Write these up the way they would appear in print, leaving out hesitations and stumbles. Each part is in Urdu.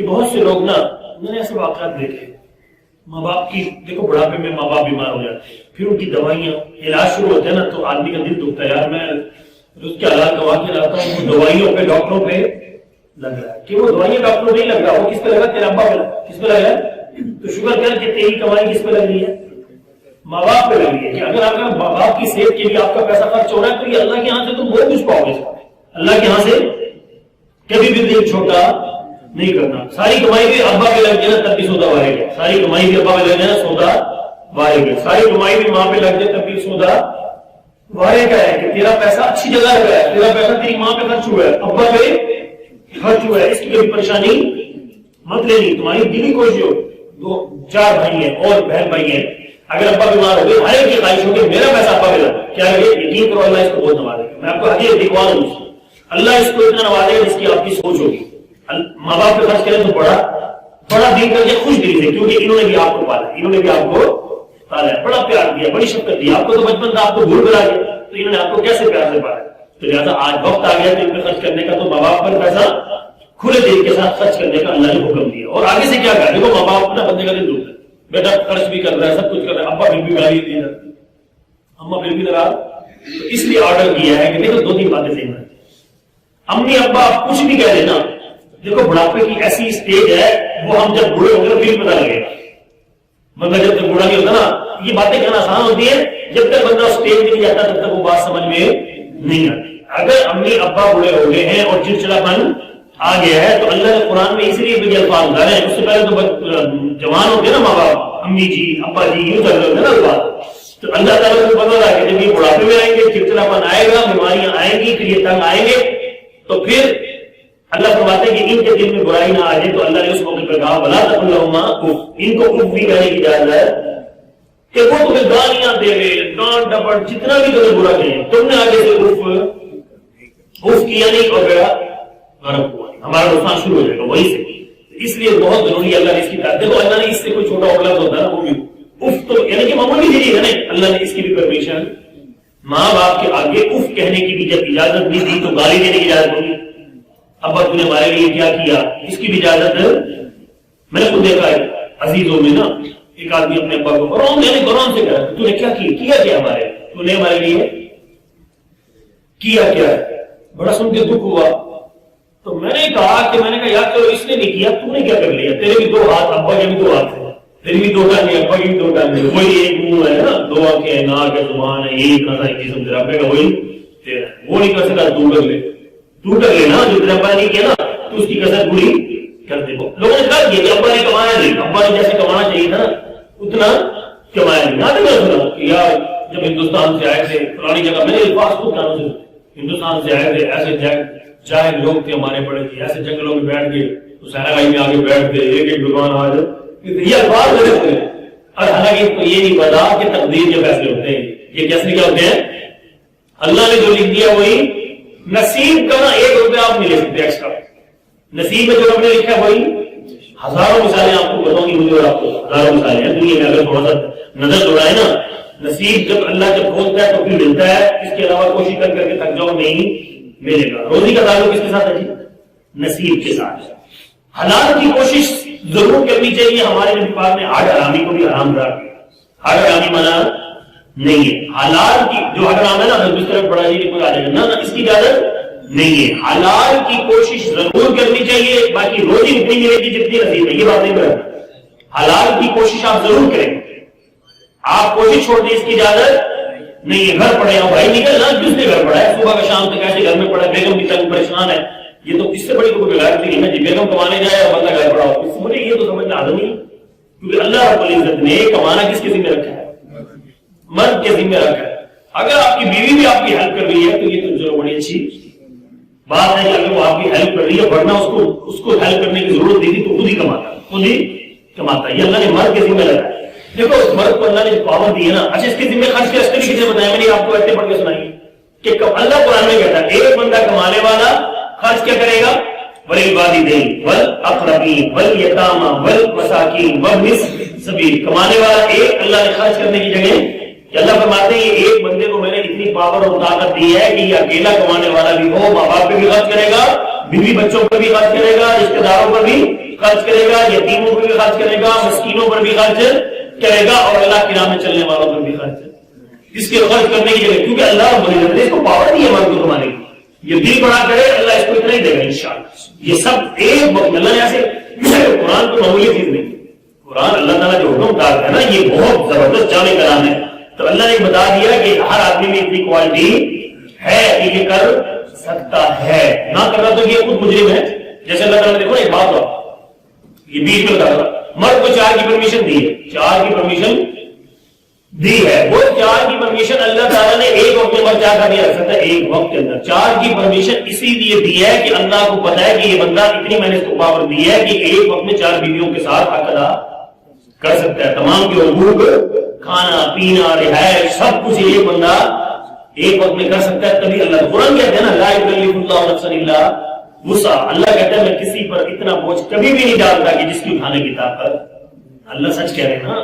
کہ بہت سے لوگ نا، میں نے ایسے واقعات دیکھے، ماں باپ کی، دیکھو بڑھاپے میں ماں باپ بیمار ہو جاتے ہیں، پھر ان کی دوائیاں، علاج شروع ہوتے ہیں نا تو آدمی کا دل دکھتا ہے، یار میں اس کے حالات کما کے لاتا ہوں، وہ دوائیوں پہ ڈاکٹروں پہ لگ رہا ہے، کہ وہ دوائیاں ڈاکٹروں نہیں لگ رہا، وہ کس پہ لگا؟ تیرا ابا پہ، کس پہ لگ رہا ہے؟ تو شکر کر کہ تیری کمائی کس پہ لگ رہی ہے؟ ماں باپ پہ لگ رہی ہے، کہ اگر آپ کا ماں باپ کی صحت کے لیے آپ کا پیسہ خرچ ہو رہا ہے تو یہ اللہ کے یہاں سے تم وہ کچھ پاؤ گے، اللہ کے یہاں سے کبھی بھی دل چھوٹا نہیں کرنا۔ ساری کمائی بھی ابا پہ لگ جائے تب بھی سودا وارے گا، ساری کمائی بھی ابا پہ لگ جائے سودا وارے گا، ساری کمائی بھی ماں پہ لگ جائے تب بھی سودا وارے کا ہے، کہ تیرا پیسہ اچھی جگہ لگا ہے، تیرا پیسہ تیری ماں پہ خرچ ہوا ہے، ابا پہ خرچ ہوا ہے، اس کی کوئی پریشانی مت لینی، تمہاری دلی کوشش ہو، دو چار بھائی ہیں اور بہن بھائی ہیں، اگر ابا بیمار ہو گئے، ہر ایک کی خواہش ہوگی میرا پیسہ ابا پہ لگا، کیا یقین کرو اللہ اس کو بہت نوازے گا، میں آپ کو حقیقت دکھوا دوں، اللہ اس کو اتنا نوازے گا جس کی آپ کی سوچ ہوگی۔ ماں باپ پہ خرچ کریں تو بڑا دین کر کے خوش دلی سے، کیونکہ انہوں نے بھی آپ کو پالا، انہوں نے بھی آپ کو پالا ہے، بڑا پیار دیا، بڑی شفقت دی، آپ کو تو بچپن تھا، آپ کو بھول بھلا گیا، تو انہوں نے آپ کو کیسے پیار سے پالا، تو لہٰذا آج وقت آ گیا کہ ان پہ خرچ کرنے کا، تو ماں باپ پر پیسہ کھلے دل کے ساتھ خرچ کرنے کا اللہ نے حکم دیا۔ اور آگے سے کیا کہا؟ دیکھو ماں باپ اپنا بندے کا دل دکھتا ہے، بیٹا خرچ بھی کر رہا ہے، سب کچھ کر رہا ہے، ابا پھر بھی گالی دی جاتی، اما پھر بھی ناراض، تو اس لیے آرڈر کیا ہے کہ دیکھو دو تین باتیں صحیح ہیں، امی ابا آپ کچھ بھی کہہ دینا، دیکھو بڑھاپے کی ایسی اسٹیج ہے، وہ ہم جب بوڑھے ہوں گے پھر پتہ لگے گا، بندہ جب تک بوڑھا نہیں ہوتا نا، یہ باتیں کہنا آسان ہوتی ہے، جب تک بندہ اسٹیج میں نہیں جاتا تب تک وہ بات سمجھ میں نہیں آتی۔ اگر امی ابا بوڑھے ہو گئے ہیں اور چڑچڑاپن آ گیا ہے تو اللہ نے قرآن میں اس لیے بھی الفاظ ڈالے ہیں، اس سے پہلے تو جوان ہوتے نا ماں باپ، امی جی ابا جی یوں چل رہے ہوتے نا بات، تو اللہ تعالیٰ کو پتا تھا کہ جب یہ بڑھاپے میں آئیں گے، چڑچڑاپن آئے گا، بیماریاں آئیں گی، پھر یہ تنگ آئیں گے، تو پھر اللہ فرماتے ہیں کہ ان کے دل میں برائی نہ آ جائے، تو اللہ نے اس موقع پر کہا بلا تقل لہما اف، ان کو اف بھی کہنے کی اجازت ہے کہ وہ تمہیں گالیاں دے گئے، ڈانٹ ڈپٹ جتنا بھی تمہیں برا کہیں، تم نے آگے سے اف کیا نہیں اور گیا غرق ہوا، ہمارا نقصان شروع ہو جائے گا وہی سے۔ اس لیے بہت ضروری اللہ نے اس کی تعداد، دیکھو اللہ نے اس سے کوئی چھوٹا اپلبدھ ہوتا ہے نا وہ بھی اف تو یعنی کہ معمولی چیز ہے نا، اللہ نے اس کی بھی پرمیشن، ماں باپ کے آگے اف کہنے کی بھی جب اجازت نہیں دی تو گالی دینے کی اجازت ہوگی، ابا تو نے ہمارے لیے کیا کیا، اس کی بھی اجازت ہے۔ میں نے خود دیکھا ہے عزیزوں میں نا، ایک آدمی اپنے ابا کو قرآن سے کہا تو نے کیا کیا ہمارے، تو نے ہمارے لیے کیا ہے، بڑا سن کے دکھ ہوا، تو میں نے کہا یار چلو اس نے نہیں کیا، تو نے کیا کر لیا، تیرے بھی دو ہاتھ، ابا کے بھی دو ہاتھ ہیں، تیری بھی دو ٹانگیں، ابا کی بھی دو ٹانگیں، وہی ایک منہ ہے نا، دو آنکھیں، ناک ہے، زبان ہے، یہی اتنا ساری چیز تیرا ابے کا وہی تیرا، وہ نہیں کر سکتا تو کر لے نا، جو تیرا ابا نہیں کیا نا تو اس کی کسر پوری کر دے۔ لوگوں نے کہا کہ ابا نے کمایا نہیں، ابا نے جیسے کمانا چاہیے تھا اتنا کمایا نہیں۔ یہاں تک میں سنا کہ یار جب ہندوستان سے آئے تھے پرانی جگہ، میں نے الفاظ خود کانوں سے ہندوستان سے آئے تھے، ایسے جاہل لوگ تھے ہمارے بڑے تھے، ایسے جنگلوں میں بیٹھ گئے، حسین بھائی میں آگے بیٹھ گئے، ایک دکان آ جائے، یہ الفاظ لگے ہوتے ہیں، اور حالانکہ اس کو یہ نہیں پتا کہ تقدیر کے فیصلے ہوتے ہیں، یہ کیسے کیا ہوتے ہیں، اللہ نے جو لکھ دیا وہی نصیب کا نا، 1 روپیہ آپ نہیں لے سکتے ایکسٹرا، نصیب میں جو ہم نے لکھا وہی، ہزاروں مثالیں آپ کو بتاؤں گی، مجھے اور آپ کو ہزاروں مثالیں ہیں دنیا میں، اگر تھوڑا سا نظر دوڑائے نا، نصیب جب اللہ جب کھولتا ہے تو پھر ملتا ہے، اس کے علاوہ کوشش کر کے تھک جاؤ نہیں ملے گا۔ روزی کا تعلق کس کے ساتھ ہے جی؟ نصیب کے ساتھ۔ حلال کی کوشش ضرور کرنی چاہیے، ہمارے نبی پاک نے حج حرامی کو بھی حرام قرار دیا، حج حرامی منع نہیں ہے، حلال کی جو حج حرام ہے نا اس طرف بڑا جی کوئی آ جائے گا نا، اس کی اجازت نہیں ہے، حلال کی کوشش ضرور کرنی چاہیے، باقی روزی اتنی ملے گی جتنی نصیب ہے، یہ بات نہیں بتا، حلال کی کوشش آپ ضرور کریں، آپ کوشش چھوڑ دیں اس کی اجازت نہیں ہے۔ گھر پڑے بھائی نکلنا، کس نے گھر پڑا ہے صبح کا شام تک ایسے گھر میں پڑا، بیگم بھی تنگ پریشان ہے، یہ تو اس سے بڑی کوئی بغیر نہیں ہے جی، بیگم کمانے جائے اور بندہ گھر پڑا ہو، اس مجھے یہ تو سمجھنا آدم نہیں، کیونکہ اللہ رب العزت نے کمانا کس کے ذمہ رکھا ہے؟ مرد کے ذمہ رکھا ہے۔ اگر آپ کی بیوی بھی آپ کی ہیلپ کر رہی ہے تو یہ تو چلو بڑی اچھی بات ہے کہ اگر وہ آپ کی ہیلپ کر رہی ہے، ورنہ اس کو ہیلپ کرنے کی ضرورت نہیں تھی تو خود ہی کماتا، یہ اللہ نے مرد کے ذمہ رکھا ہے۔ دیکھو اس مرد کو اللہ نے جو پاور دی ہے نا، اچھا اس کے ذمہ خرچ کے رستے بھی کسی نے بتایا، میں نے آپ کو ایسے پڑھ کے سنائی کہ اللہ قرآن میں کہتا ہے ایک بندہ کمانے والا خرچ کیا کرے گا، وَلِلْوَالِدَيْنِ وَالْأَقْرَبِينَ وَالْيَتَامَى وَالْمَسَاكِينِ وَابْنِ السَّبِيلِ، کمانے والا ایک، اللہ نے خرچ کرنے کی جگہ کہ اللہ فرماتے ہیں یہ ایک بندے کو میں نے اتنی پاور اور طاقت دی ہے کہ یہ اکیلا کمانے والا بھی ہو، ماں باپ پہ بھی خرچ کرے گا، بیوی بچوں پر بھی خرچ کرے گا، رشتے داروں پر بھی خرچ کرے گا، یتیموں پر بھی خرچ کرے گا، مسکینوں پر بھی خرچ کرے گا، اور اللہ کی راہ میں چلنے والوں پر بھی خرچ، اس کے خرچ کرنے کی جگہ، کیونکہ اللہ رب العزت نے اس کو پاور نہیں ہے مال کو کمانے کی، یہ دل بڑا کرے اللہ اس کو اتنا ہی دے گا انشاءاللہ۔ یہ سب ایک وقت میں اللہ نے ایسے قرآن کو معمولی چیز نہیں، قرآن اللہ تعالیٰ جو حکم ڈالتا ہے نا یہ بہت زبردست جامع کلام ہے، تو اللہ نے بتا دیا کہ ہر آدمی میں اتنی کوالٹی ہے کہ یہ کر سکتا ہے، نہ کر رہا تو یہ خود مجرم ہے۔ جیسے اللہ تعالیٰ نے دیکھو ایک بات ہوا، یہ بیچ میں بتا رہا، مرد کو 4 کی پرمیشن دی ہے، 4 کی پرمیشن دی ہے، وہ 4 کی پرمیشن اللہ تعالیٰ نے ایک وقت میں کیا کر دیا رکھ سکتا ہے، ایک وقت کے اندر 4 کی پرمیشن اسی لیے دی ہے کہ اللہ کو پتا ہے کہ یہ بندہ اتنی میں نے اس کو پاور دی ہے کہ ایک وقت میں 4 بیویوں کے ساتھ حق ادا کر سکتا ہے، تمام کے حقوق، کھانا پینا رہائش سب کچھ یہ بندہ ایک وقت میں کر سکتا ہے۔ تبھی اللہ قرآن کہتے ہیں نا لا یکلف اللہ نفسا الا وسعها، اللہ کہتا ہے میں کسی پر اتنا بوجھ کبھی بھی نہیں ڈالتا کہ جس کی اٹھانے کی طاقت، اللہ سچ کہہ رہے ہیں نا،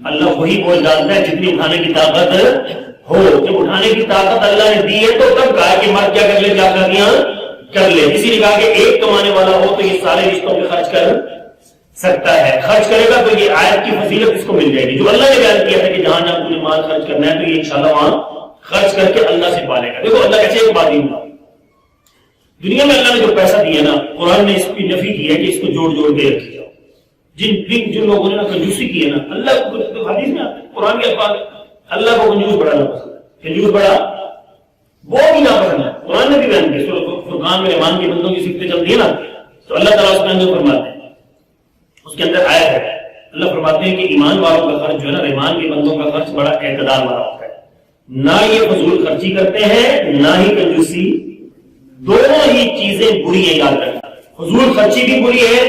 اللہ وہی بوجھ ڈالتا ہے جتنی اٹھانے کی طاقت ہو، جب اٹھانے کی طاقت اللہ نے دی ہے تو تب کہا کہ مرد کیا کر لے، کیا کر لے، اسی لیے کہا کہ ایک کمانے والا ہو تو یہ سارے رشتوں پہ خرچ کر سکتا ہے، خرچ کرے گا تو یہ آیت کی فضیلت اس کو مل جائے گی، جو اللہ نے بیان کیا ہے کہ جہاں جہاں تمہیں مال خرچ کرنا ہے تو یہ انشاءاللہ وہاں خرچ کر کے اللہ سے پالے گا۔ دیکھو اللہ کیسے ایک بات ہی دنیا میں اللہ نے جو پیسہ دیا نا، قرآن نے اس کی نفی کی ہے کہ اس کو جوڑ جوڑ کے رکھی جاؤ۔ جن لوگوں نے نا کنجوسی کی ہے نا، اللہ کو حدیث میں آتا ہے قرآن کے الفاظ، اللہ کو کنجوس بڑا نہ پسند ہے، کنجوس بڑا وہ بھی نہ پسند ہے۔ قرآن نے بھی بیان کیا، سورۃ فرقان میں ایمان کے بندوں کی صفتیں چلتی ہے نا، تو اللہ تعالیٰ اس کے اندر فرماتے ہیں، اس کے اندر آیت ہے، اللہ فرماتے ہیں کہ ایمان والوں کا خرچ جو ہے نا، ایمان کے بندوں کا خرچ بڑا اعتدال والا ہوتا ہے، نہ یہ فضول خرچی کرتے ہیں نہ ہی کنجوسی، دونوں ہی چیزیں بری ہیں، یاد رکھنا۔ فضول خرچی بھی بری ہے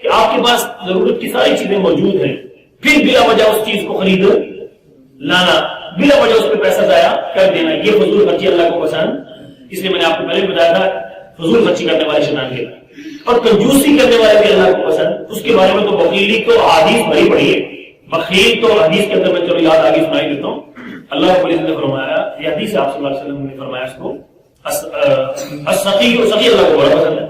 کہ آپ کے پاس ضرورت کی ساری چیزیں موجود ہیں، پھر بلا وجہ اس چیز کو خرید لانا، بلا وجہ اس پہ پیسہ ضائع کر دینا، یہ فضول خرچی اللہ کو پسند، اس لیے میں نے آپ کو پہلے بتایا تھا فضول خرچی کرنے والے شیطان کے، اور کنجوسی کرنے والے بھی اللہ کو پسند۔ اس کے بارے میں تو بخیلی تو حدیث بھری پڑی ہے، بخیل تو حدیث کے اندر میں چلو یاد آگے سنائی دیتا ہوں۔ اللہ رب العزت نے فرمایا، یہ حدیث آپ صلی اللہ علیہ وسلم نے فرمایا اس کو، السقی اللہ کو بڑا پسند ہے۔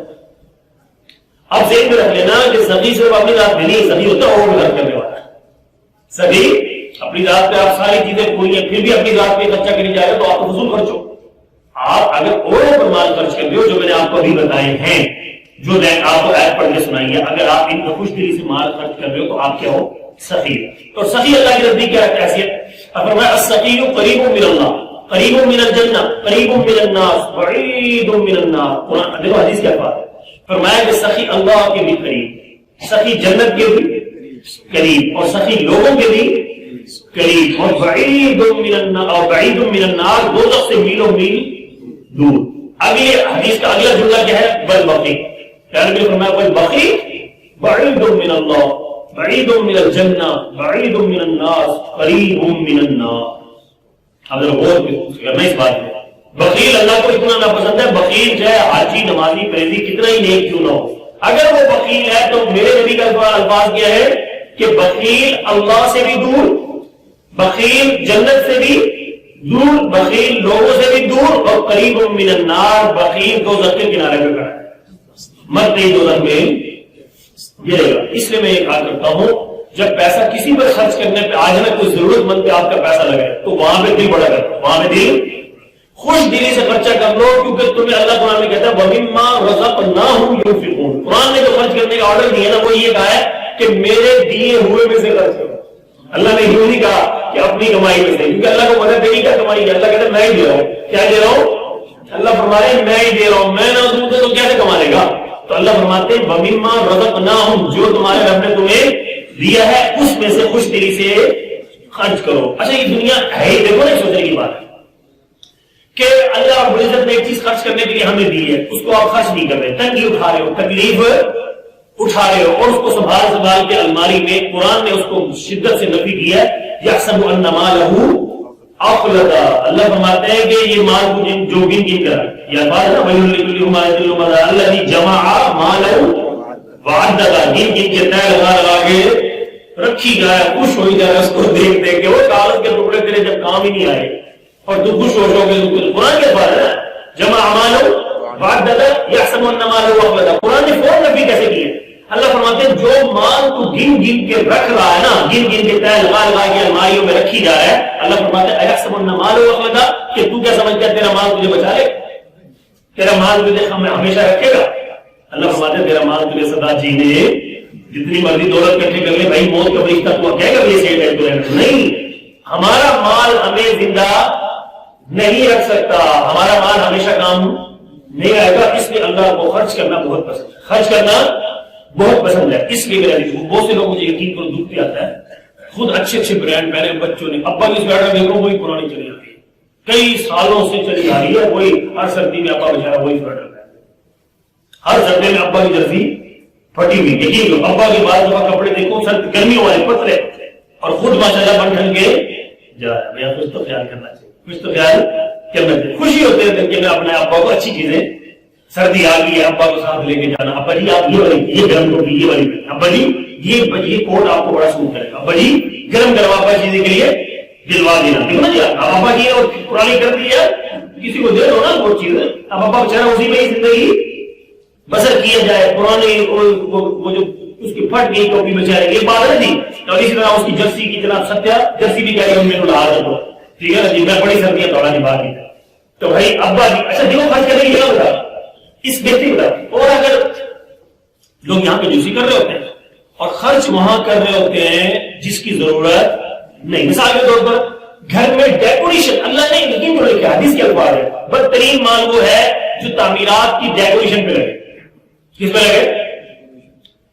اب ذہن میں رکھ لینا کہ سخی صرف اپنی ذات میں نہیں، سخی ہوتا ہے اور بھی خرچ کرنے والا ہے۔ سخی اپنی ذات پہ آپ ساری چیزیں پوری ہیں، پھر بھی اپنی ذات پہ خرچہ کرنے جائے گا تو آپ کو فضول خرچ ہو۔ آپ اگر اوروں پر مال خرچ کر دو، جو میں نے آپ کو ابھی بتائے ہیں، جو آپ کو ایپ پڑھ کے سنائی ہے، اگر آپ ان کو خوش دلی سے مال خرچ کر رہے ہو تو آپ کیا ہو، سخی۔ اور سخی اللہ کی نزدیک کیا حیثیت، فرمایا السخی قریب من اللہ، قریب من الجنہ، قریب من الناس، بعید من النار۔ قرآن دیکھو حدیث کیا بات ہے، فرمایا کہ سخی اللہ کے بھی قریب، سخی جنت کے بھی قریب، اور سخی لوگوں کے بھی قریب، اور بعید من النار، اور بعید من النار، دوزخ سے میلوں میل دور۔ اگلی حدیث کا اگلا جملہ کیا ہے، والبقی، پیارے نبی نے فرمایا والبقی بعید من اللہ، بعید من الجنہ، بعید من الناس، قریب من النار۔ اب ذرا غور کرنا اس بات میں، بخیل اللہ کو اتنا ناپسند ہے، بخیل چاہے حاجی نمازی پریزی کتنا ہی نیک کیوں نہ ہو، اگر وہ بخیل ہے تو میرے نبی کا الفاظ کیا ہے کہ بخیل اللہ سے بھی دور، بخیل جنت سے بھی دور، بخیل لوگوں سے بھی دور، اور قریب من النار، بخیل دوزخ کے کنارے پہ کھڑا ہے، مرتے دوزخ میں گرے گا۔ اس لیے میں یہ کہا کرتا ہوں جب پیسہ کسی پر خرچ کرنے پہ آج نہ کوئی ضرورت مند پہ آپ کا پیسہ لگے تو وہاں پہ دل بڑا کرو، وہاں پہ دل خوش دلی سے خرچہ کر لو، کیونکہ تمہیں اللہ قرآن میں کہتا ہے وَمِمَّا رَزَقْنَاهُمْ يُنْفِقُونَ، قرآن نے جو خرچ کرنے کا آرڈر دیا نا وہ یہ کہا ہے کہ میرے دیے ہوئے میں سے خرچ کرو۔ اللہ نے یوں نہیں کہا کہ اپنی کمائی میں سے، کیونکہ اللہ کو پتہ ہے میری کیا کمائی ہے، اللہ کہتا ہے میں ہی دے رہا ہوں، کیا دے رہا ہوں، اللہ فرمائے میں ہی دے رہا ہوں، میں نہ دوں تو کیسے کما لے گا، تو اللہ فرماتے ہیں وَمِمَّا رَزَقْنَاهُمْ، جو تمہارے رب نے تمہیں دیا ہے اس میں سے خوش دلی سے خرچ کرو۔ اچھا یہ دنیا ہے ہی، دیکھو نا سوچنے کی بات ہے کہ اللہ رب العزت نے ایک چیز خرچ کرنے کے لیے ہمیں دی ہے، اس کو آپ خرچ نہیں کر رہے، تنگی اٹھا رہے ہو، تکلیف اٹھا رہے ہو، اور اس کو سنبھال کے الماری میں، قرآن نے اس کو شدت سے نفی کی ہے، یحسب ان مالہ اخلدا، اللہ فرماتے ہیں کہ یہ مال کو جو گن گن کر، یا بات نا ویل لکل ہمارے الذی جمع مالہ وعددا، گن گن کے تہ لگا کے رکھی جائے، خوش ہوئی جائے اس کو دیکھ دیکھ کے، وہ کاغذ کے ٹکڑے تیرے جب کام ہی نہیں آئے اور تو خوش ہو گے، قرآن کے بارے ہے جمع مالہ وعددا یحسب ان مالہ اخلدا، قرآن نے فوراً نفی کیسے کی ہے، اللہ فرماتے ہیں جو مال تو گن گن کے رکھ رہا ہے نا، گن گن کے تہ لگا لگا کے الماریوں میں رکھی جا رہا ہے، اللہ فرماتے ہیں ایحسب ان مال اخلدا، کہ تو کیا سمجھتا ہے تیرا مال تجھے بچا لے، تیرا مال تجھے ہمیشہ رکھے گا؟ اللہ فرماتے ہیں تیرا مال تجھے سدا جینے، جتنی مرضی دولت اکٹھی کر لے بھائی، موت کا فرشتہ تو کہے گا یہ سیٹ ہے تو نہیں، ہمارا مال ہمیں زندہ نہیں رکھ سکتا، ہمارا مال ہمیشہ کام نہیں آئے گا، اس لیے اللہ کو خرچ کرنا بہت پسند ہے، خرچ کرنا بہت پسند ہے۔ اس لیے میرا بہت سے لوگ مجھے یقین کرو دکھ بھی آتا ہے، خود اچھے اچھے برانڈ پہنے بچوں نے، ابا کی سویٹر دیکھو وہی پرانی چلی آ رہی ہے، کئی سالوں سے چلی آ رہی ہے، وہی ہر سردی میں ابا بچارا وہی سویٹر پہنتے، ہر سردی میں ابا کی جرسی پھٹی ہوئی، یقین کرو ابا کے بعد دفعہ کپڑے دیکھو سرد گرمیوں والے پتلے، اور خود ماشاءاللہ بن ٹھن کے جا رہا ہے۔ بھیا کچھ تو خیال کرنا چاہیے، کچھ تو خیال کرنا چاہیے، خوشی ہوتی ہے کہ میں اپنے ابا کو اچھی چیزیں، سردی آ گئی ہے ابا کو ساتھ لے کے جانا، ابا جی آپ یہ والی یہ گرم ٹوپی یہ والی، ابا جی یہ کوٹ آپ کو بڑا سوٹ کرے گا، ابا جی گرم گرم ابا چیزیں کے لیے دلوا دینا، دیکھو نا جی ابا جی اور پرانی کر دی ہے، کسی کو دے دو نا وہ چیز، اب ابا بچارا اسی میں ہی زندگی بسر کیا جائے، پرانے وہ جو اس کی پھٹ گئی ٹوپی بچارے یہ بات ہے جی، اور اسی طرح اس کی جرسی کی جناب ستیا جرسی بھی کہہ رہی ہوں میرے لا دو، ٹھیک ہے نا جی، میں بڑی سردیاں دوڑا نہیں باقی، تو بھائی ابا جی اچھا دیکھو خرچ کرنے کی جگہ بتا اس بہتری بتا، اور اگر لوگ یہاں پہ جوسی کر رہے ہوتے ہیں اور خرچ وہاں کر رہے ہوتے ہیں جس کی ضرورت نہیں، مثال کے طور پر گھر میں ڈیکوریشن، اللہ نے یقین کرو کہ حدیث کے الفاظ ہے، بدترین مال وہ ہے جو تعمیرات کی ڈیکوریشن پہ لگے، کس پہ لگے؟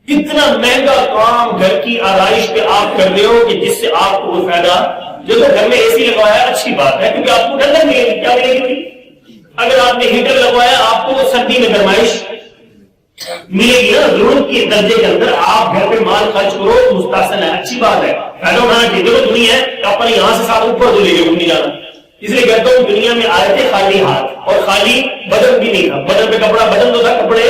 اتنا مہنگا کام گھر کی آرائش پہ آپ کر رہے ہو کہ جس سے آپ کو وہ فائدہ، جو گھر میں اے سی لگوایا ہے اچھی بات ہے کیونکہ آپ کو ٹھنڈک ملے گی، کیا ملے گی؟ اگر آپ نے ہیٹر لگوایا آپ کو سردی میں گرمائش ملے گی نا، ضرورت کے درجے کے اندر آپ گھر پہ مال خرچ کرو، مستحسن ہے، اچھی بات ہے، فائدہ اٹھانا چاہیے، ضرورت نہیں ہے کہ اپنے یہاں سے ساتھ اوپر تو لے کے نہیں جانا، اس لیے کہتا ہوں دنیا میں آئے تھے خالی ہاتھ اور خالی بدن بھی نہیں تھا، بدن پہ کپڑا، بدن تو تھا کپڑے،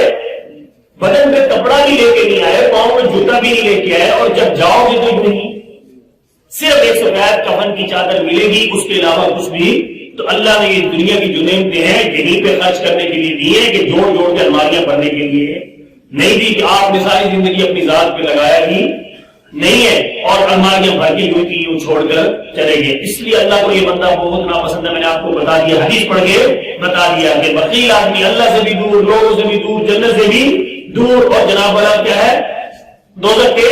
بدن پہ کپڑا بھی لے کے نہیں آئے، پاؤں میں جوتا بھی نہیں لے کے آئے، اور جب جاؤ گے تو نہیں، صرف ایک سفید کفن کی چادر ملے گی، اس کے علاوہ کچھ بھی۔ تو اللہ نے یہ دنیا کی جو نعمتیں ہیں یہیں پہ خرچ کرنے کے لیے دی ہے کہ جوڑ جوڑ کے الماریاں بھرنے کے لیے نہیں دی کہ آپ نے ساری زندگی اپنی ذات پہ لگایا ہی نہیں ہے اور الماریاں بھر کے یوں کی یوں چھوڑ کر چلے گئے۔ اس لیے اللہ کو یہ بندہ بہت ناپسند ہے، میں نے آپ کو بتا دیا، حدیث پڑھ کے بتا دیا کہ بخیل آدمی اللہ سے بھی دور، لوگوں سے بھی دور، جنت سے بھی دور، اور جناب والا کیا ہے؟ دوزخ کے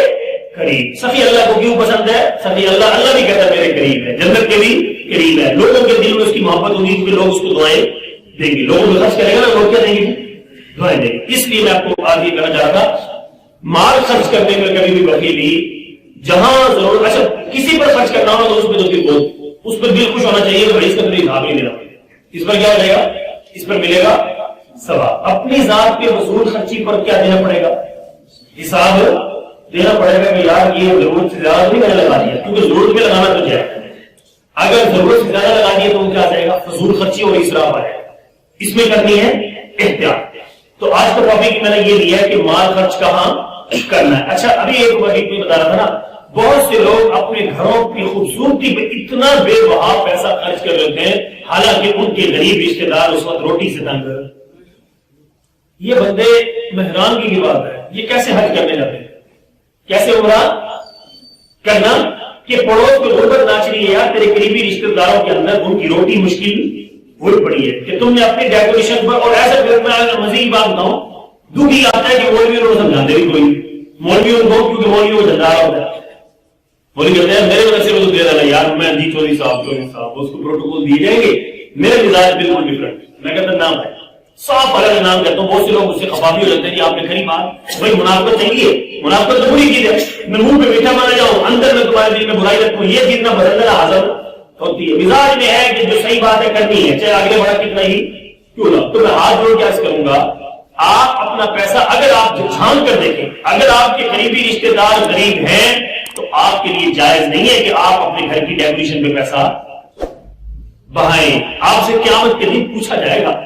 قریب۔ سخی اللہ کو کیوں پسند ہے؟ سخی اللہ بھی کہتا ہے میرے قریب ہے، جنت کے بھی قریب ہے، لوگوں کے دل میں اس کی محبت ہوگی کہ لوگ اس کو دعائیں دیں گے، لوگوں کو خرچ کرے گا نا، لوگ کیا دیں گے؟ دعائیں دیں گے۔ اس لیے میں آپ کو آج یہ کہنا چاہ رہا تھا، مال خرچ کرنے میں کبھی بھی بخیلی، جہاں ضرور اچھا کسی پر خرچ کرنا ہو تو اس پہ تو پھر بہت اس پر دل خوش ہونا چاہیے، تو اس کا تو حساب نہیں دینا پڑے گا، اس پر کیا ملے گا؟ اس پر ملے گا ثواب۔ اپنی ذات پہ فضول خرچی پر کیا دینا پڑے گا؟ حساب دینا پڑے گا کہ یار یہ ضرورت سے زیادہ نہیں میں نے لگا دیا، کیونکہ ضرورت میں لگانا تو کیا ہے، اگر ضرورت سے زیادہ لگا دیا تو وہ کیا آ جائے گا؟ فضول خرچی اور اسراف آئے گا، اس میں کرنی ہے احتیاط۔ تو آج کا ٹاپک میں نے یہ لیا ہے کہ مال خرچ کہاں کرنا ہے۔ اچھا ابھی ایک ٹاپک میں بتا رہا تھا نا، بہت سے لوگ اپنے گھروں کی خوبصورتی پہ اتنا بے بہا پیسہ خرچ کر لیتے ہیں، حالانکہ ان کے غریب رشتے دار اس وقت روٹی سے تنگ۔ یہ بندے مہرانگی کی بات ہے، یہ کیسے حج کرنے جاتے ہیں، کیسے عمرہ کرنا کہ پڑوس کو غربت ناچ رہی ہے یار، تیرے قریبی رشتے داروں کے اندر ان کی روٹی مشکل ہوئی پڑی ہے کہ تم نے اپنے ڈیکوریشن پر، اور ایسا مزید بات بتاؤں دکھ ہی آتا ہے کہ مولوی لوگ سمجھاتے بھی کوئی مولوی ان کو، کیونکہ مولوی وہ جھنڈارا ہوتا ہے، مولوی کہتے ہیں میرے وجہ سے وہ تو دے رہا یار، میں جی چودھری صاحب اس کو پروٹوکول دیے جائیں گے، میرے مزاج بالکل ڈفرنٹ، میں کہتا نام ہے صاف الگ نام کرتا ہوں، بہت سے لوگ اس سے خفا بھی ہو جاتے ہیں کہ آپ نے کھری بات، بھائی منافقت چاہیے، منافقت تو بری چیز ہے، میں منہ پہ میٹھا مانا جاؤں اندر میں تمہارے دل میں برائی رکھوں، یہ چیز نہ بدلنا حاضر ہوتی ہے، مزاج میں ہے کہ جو صحیح بات ہے کرنی ہے، چاہے آگے بڑا کتنا ہی کیوں نہ۔ تو میں ہاتھ جوڑ کے عرض کروں گا، آپ اپنا پیسہ اگر آپ جھانک کر دیکھیں، اگر آپ کے قریبی رشتے دار غریب ہیں تو آپ کے لیے جائز نہیں ہے کہ آپ اپنے گھر کی ڈیکوریشن پہ پیسہ بہائیں، آپ سے قیامت کے دن پوچھا جائے گا